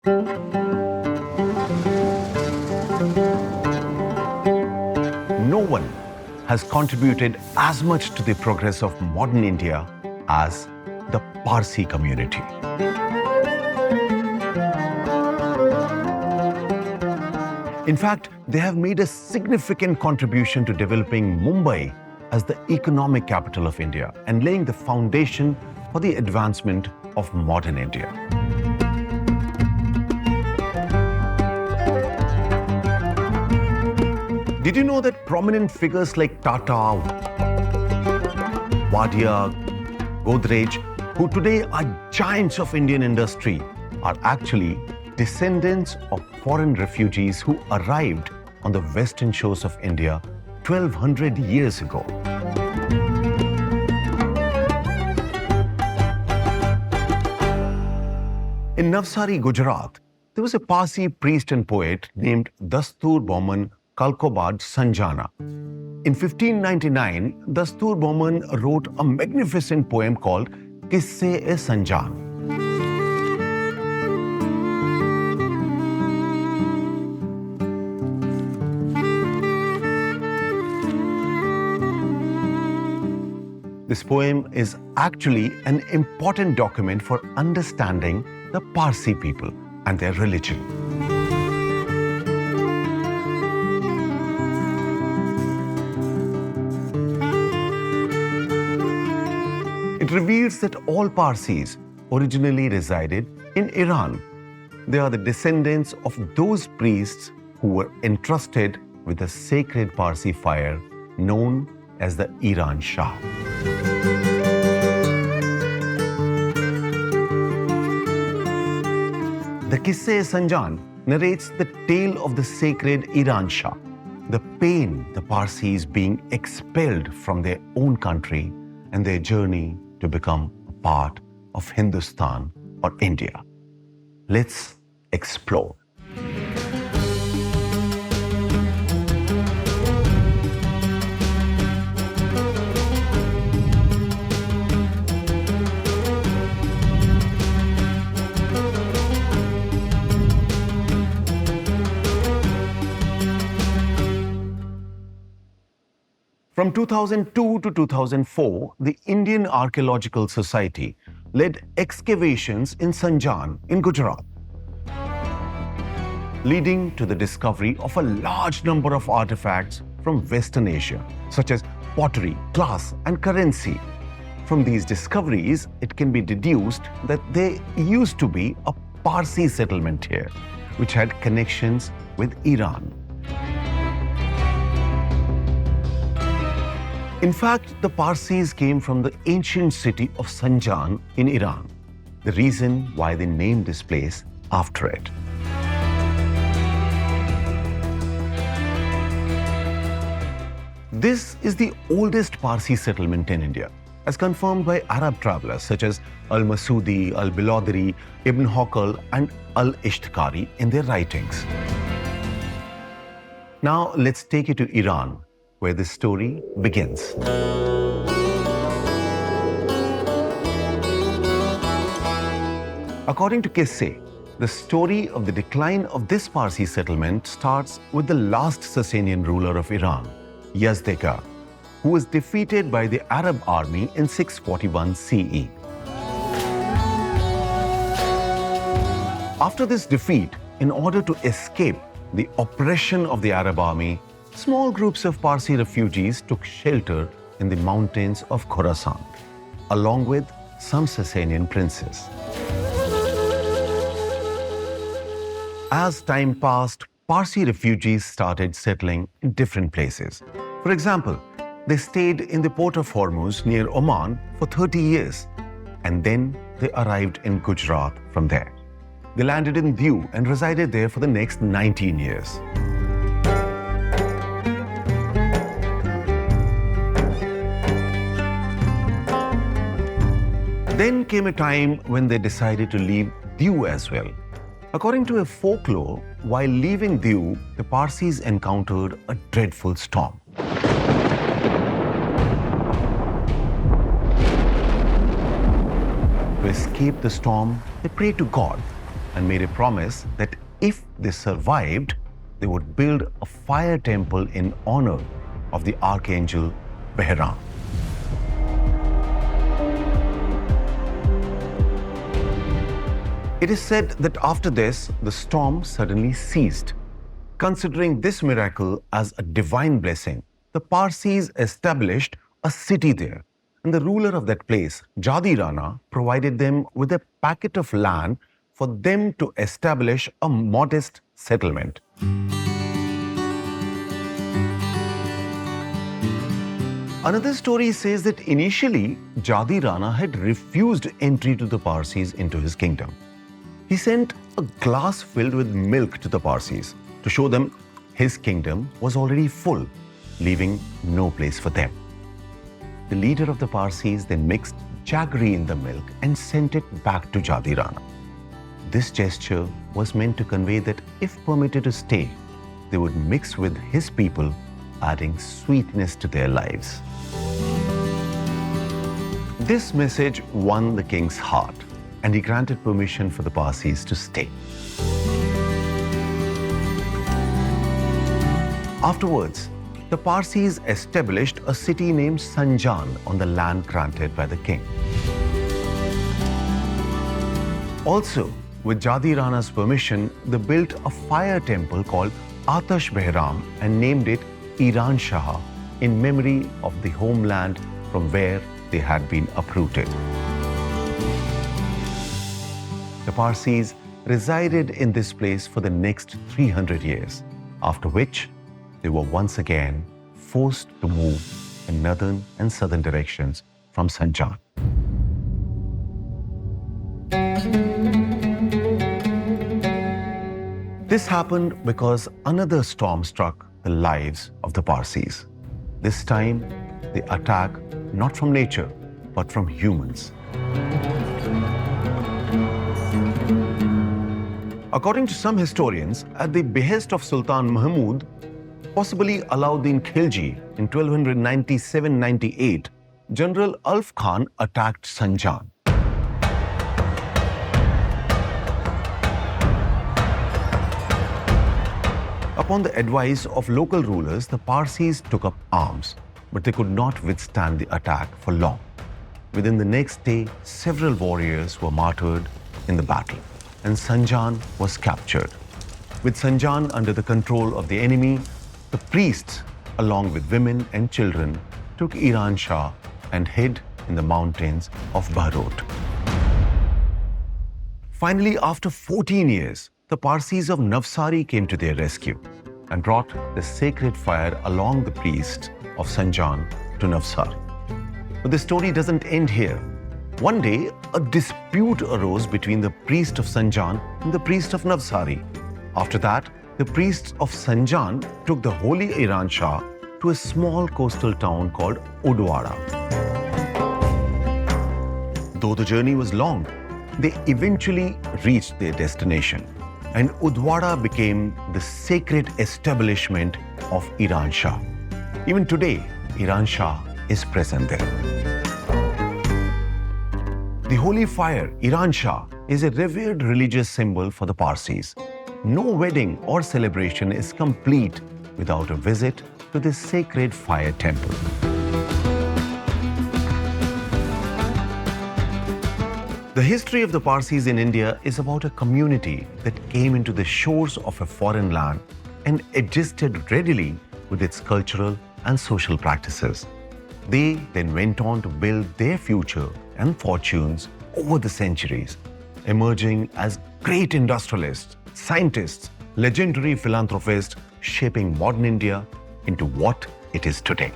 No one has contributed as much to the progress of modern India as the Parsi community. In fact, they have made a significant contribution to developing Mumbai as the economic capital of India and laying the foundation for the advancement of modern India. Did you know that prominent figures like Tata, Wadia, Godrej, who today are giants of Indian industry, are actually descendants of foreign refugees who arrived on the western shores of India 1200 years ago. In Navsari, Gujarat, there was a Parsi priest and poet named Dastur Boman Kalkobad Sanjana. In 1599, Dastur Boman wrote a magnificent poem called Kisseh-i-Sanjaan. This poem is actually an important document for understanding the Parsi people and their religion. It reveals that all Parsis originally resided in Iran. They are the descendants of those priests who were entrusted with the sacred Parsi fire known as the IranShah. The Kisseh-i-Sanjaan narrates the tale of the sacred IranShah, the pain the Parsis being expelled from their own country and their journey to become a part of Hindustan or India. Let's explore. From 2002 to 2004, the Indian Archaeological Society led excavations in Sanjaan in Gujarat, leading to the discovery of a large number of artifacts from Western Asia, such as pottery, glass, and currency. From these discoveries, it can be deduced that there used to be a Parsi settlement here, which had connections with Iran. In fact, the Parsis came from the ancient city of Sanjaan in Iran, the reason why they named this place after it. This is the oldest Parsi settlement in India, as confirmed by Arab travelers such as Al-Masudi, Al-Biladri, Ibn Hawqal, and Al-Ishtkari in their writings. Now let's take you to Iran, where this story begins. According to Kisseh, the story of the decline of this Parsi settlement starts with the last Sassanian ruler of Iran, Yazdega, who was defeated by the Arab army in 641 CE. After this defeat, in order to escape the oppression of the Arab army, small groups of Parsi refugees took shelter in the mountains of Khorasan, along with some Sassanian princes. As time passed, Parsi refugees started settling in different places. For example, they stayed in the port of Hormuz near Oman for 30 years, and then they arrived in Gujarat from there. They landed in Diu and resided there for the next 19 years. Then came a time when they decided to leave Diu as well. According to a folklore, while leaving Diu, the Parsis encountered a dreadful storm. To escape the storm, they prayed to God and made a promise that if they survived, they would build a fire temple in honor of the archangel Behram. It is said that after this, the storm suddenly ceased. Considering this miracle as a divine blessing, the Parsis established a city there. And the ruler of that place, Jaadi Rana, provided them with a packet of land for them to establish a modest settlement. Another story says that initially, Jaadi Rana had refused entry to the Parsis into his kingdom. He sent a glass filled with milk to the Parsis to show them his kingdom was already full, leaving no place for them. The leader of the Parsis then mixed jaggery in the milk and sent it back to Jaadi Rana. This gesture was meant to convey that if permitted to stay, they would mix with his people, adding sweetness to their lives. This message won the king's heart, and he granted permission for the Parsis to stay. Afterwards, the Parsis established a city named Sanjaan on the land granted by the king. Also, with Jaadi Rana's permission, they built a fire temple called Atash Behram and named it IranShah in memory of the homeland from where they had been uprooted. The Parsis resided in this place for the next 300 years, after which they were once again forced to move in northern and southern directions from Sanjaan. This happened because another storm struck the lives of the Parsis. This time, they attack not from nature, but from humans. According to some historians, at the behest of Sultan Mahmud, possibly Alauddin Khilji in 1297-98, General Ulf Khan attacked Sanjaan. Upon the advice of local rulers, the Parsis took up arms, but they could not withstand the attack for long. Within the next day, several warriors were martyred in the battle, and Sanjaan was captured. With Sanjaan under the control of the enemy, the priests, along with women and children, took IranShah and hid in the mountains of Bahrot. Finally, after 14 years, the Parsis of Navsari came to their rescue and brought the sacred fire along the priests of Sanjaan to Navsari. But the story doesn't end here. One day, a dispute arose between the priest of Sanjaan and the priest of Navsari. After that, the priests of Sanjaan took the holy IranShah to a small coastal town called Udwada. Though the journey was long, they eventually reached their destination, and Udwada became the sacred establishment of IranShah. Even today, IranShah is present there. The holy fire, IranShah, is a revered religious symbol for the Parsis. No wedding or celebration is complete without a visit to this sacred fire temple. The history of the Parsis in India is about a community that came into the shores of a foreign land and adjusted readily with its cultural and social practices. They then went on to build their future and fortunes over the centuries, emerging as great industrialists, scientists, legendary philanthropists, shaping modern India into what it is today.